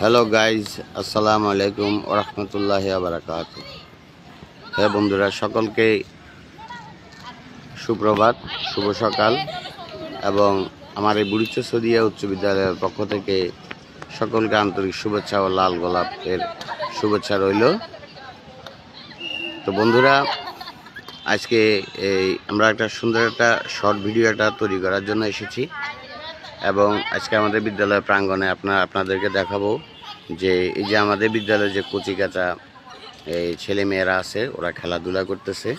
Hello guys, আসসালামু আলাইকুম ওয়া রাহমাতুল্লাহি ওয়া বারাকাতুহু। হ্যাঁ বন্ধুরা, সকলকে সুপ্রভাত, শুভ সকাল এবং আমার এই বুড়িচর সদিয়া উচ্চ বিদ্যালয়ের পক্ষ থেকে সকলকে আন্তরিক শুভেচ্ছা ও লাল গোলাপের শুভেচ্ছা রইল। তো বন্ধুরা, আজকে আমরা একটা সুন্দর একটা শর্ট ভিডিও তৈরি করার জন্য এসেছি এবং আজকে আমাদের বিদ্যালয়ের প্রাঙ্গণে আপনাদেরকে দেখাবো যে এই যে আমাদের বিদ্যালয়ে যে কচিকাঁচা এই ছেলেমেয়েরা আছে, ওরা খেলাধুলা করতেছে।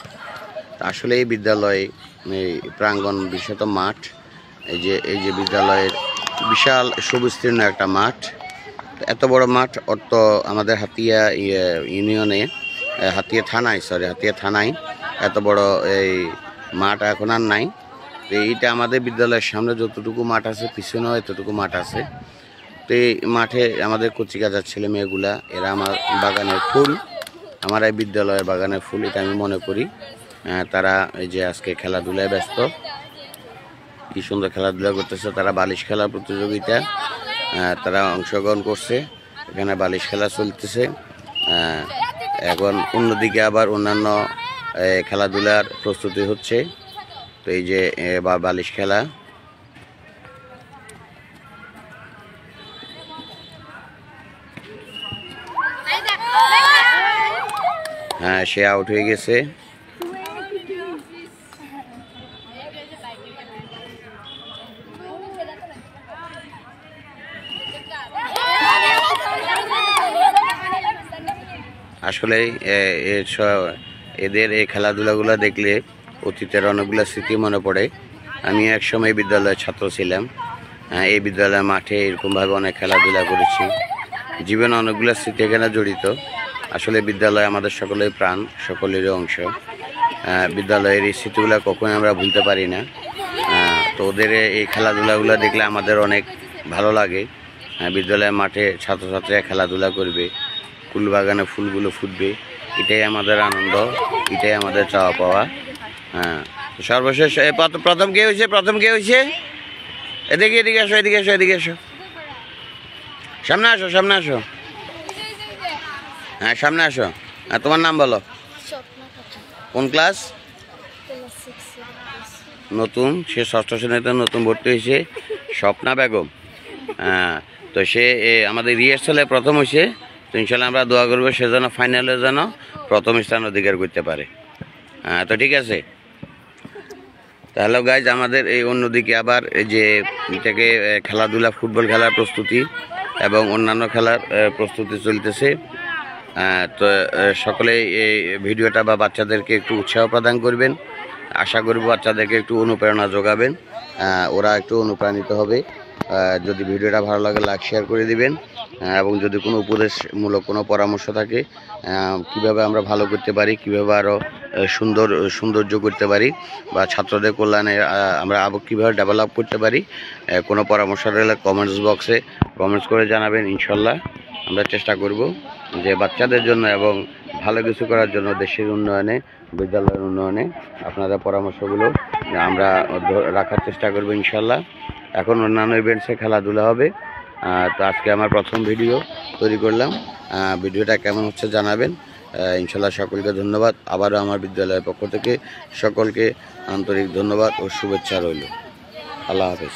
আসলে এই বিদ্যালয়ে প্রাঙ্গণ বিশেষত মাঠ, এই যে বিদ্যালয়ের বিশাল সুবিস্তীর্ণ একটা মাঠ। এত বড় মাঠ অত আমাদের হাতিয়া ইউনিয়নে হাতিয়া থানায় এত বড় এই মাঠ এখন আর নাই। তো এইটা আমাদের বিদ্যালয়ের সামনে যতটুকু মাঠ আছে, পিছনেও এতটুকু মাঠ আছে। তো এই মাঠে আমাদের কচিকাঁচার ছেলে মেয়েগুলা, এরা আমার বাগানের ফুল, আমার এই বিদ্যালয়ের বাগানের ফুল, এটা আমি মনে করি। তারা এই যে আজকে খেলাধুলায় ব্যস্ত, কি সুন্দর খেলাধুলা করতেছে। তারা বালিশ খেলা প্রতিযোগিতা তারা অংশগ্রহণ করছে, এখানে বালিশ খেলা চলতেছে। এখন অন্যদিকে আবার অন্যান্য খেলাধুলার প্রস্তুতি হচ্ছে। তো এই যে বালিশ খেলা, হ্যাঁ সে আউট হয়ে গেছে। আসলে এদের এই খেলাধুলাগুলো দেখলে অতীতের অনেকগুলো স্মৃতি মনে পড়ে। আমি একসময় বিদ্যালয়ের ছাত্র ছিলাম, এই বিদ্যালয়ের মাঠে এরকমভাবে অনেক খেলাধুলা করেছি। জীবনে অনেকগুলো স্মৃতি এখানে জড়িত। আসলে বিদ্যালয় আমাদের সকলের প্রাণ, সকলেরই অংশ। বিদ্যালয়ের এই স্মৃতিগুলো কখনোই আমরা ভুলতে পারি না। তো ওদের এই খেলাধুলাগুলো দেখলে আমাদের অনেক ভালো লাগে। বিদ্যালয়ের মাঠে ছাত্রছাত্রীরা খেলাধুলা করবে, ফুল বাগানে ফুলগুলো ফুটবে, এটাই আমাদের আনন্দ, এটাই আমাদের চাওয়া পাওয়া। সর্বশেষ প্রথম কে হয়েছে? এদিকে এসো, সামনে আসো। হ্যাঁ সামনে আসো। তোমার নাম বলো। কোন ক্লাস? নতুন, সে ষষ্ঠ শ্রেণীতে নতুন ভর্তি হয়েছে, স্বপ্না বেগম। তো সে আমাদের রিহার্সালে প্রথম হয়েছে। তো ইনশাল্লাহ আমরা দোয়া করবো সে যেন ফাইনালে যেন প্রথম স্থান অধিকার করতে পারে। তো ঠিক আছে। তাহলে গাইজ, আমাদের এই অন্যদিকে আবার এই যে এটাকে খেলাধুলা, ফুটবল খেলার প্রস্তুতি এবং অন্যান্য খেলার প্রস্তুতি চলতেছে। তো সকলেই এই ভিডিওটা বা বাচ্চাদেরকে একটু উৎসাহ প্রদান করবেন। আশা করব বাচ্চাদেরকে একটু অনুপ্রেরণা যোগাবেন, ওরা একটু অনুপ্রাণিত হবে। যদি ভিডিওটা ভালো লাগে লাইক শেয়ার করে দিবেন এবং যদি কোনো উপদেশমূলক কোনো পরামর্শ থাকে, কিভাবে আমরা ভালো করতে পারি, কিভাবে আরও সৌন্দর্য করতে পারি, বা ছাত্রদের কল্যাণে আমরা আরও কীভাবে ডেভেলপ করতে পারি, কোনো পরামর্শ থাকলে কমেন্টস বক্সে কমেন্টস করে জানাবেন। ইনশাল্লাহ আমরা চেষ্টা করব যে বাচ্চাদের জন্য এবং ভালো কিছু করার জন্য, দেশের উন্নয়নে, বিদ্যালয়ের উন্নয়নে আপনাদের পরামর্শগুলো আমরা রাখার চেষ্টা করব ইনশাল্লাহ। এখন অন্যান্য ইভেন্টসে খেলাধুলা হবে। তো আজকে আমার প্রথম ভিডিও তৈরি করলাম। ভিডিওটা কেমন হচ্ছে জানাবেন। ইনশাল্লাহ সকলকে ধন্যবাদ। আবারও আমার বিদ্যালয়ের পক্ষ থেকে সকলকে আন্তরিক ধন্যবাদ ও শুভেচ্ছা রইল। আল্লাহ হাফেজ।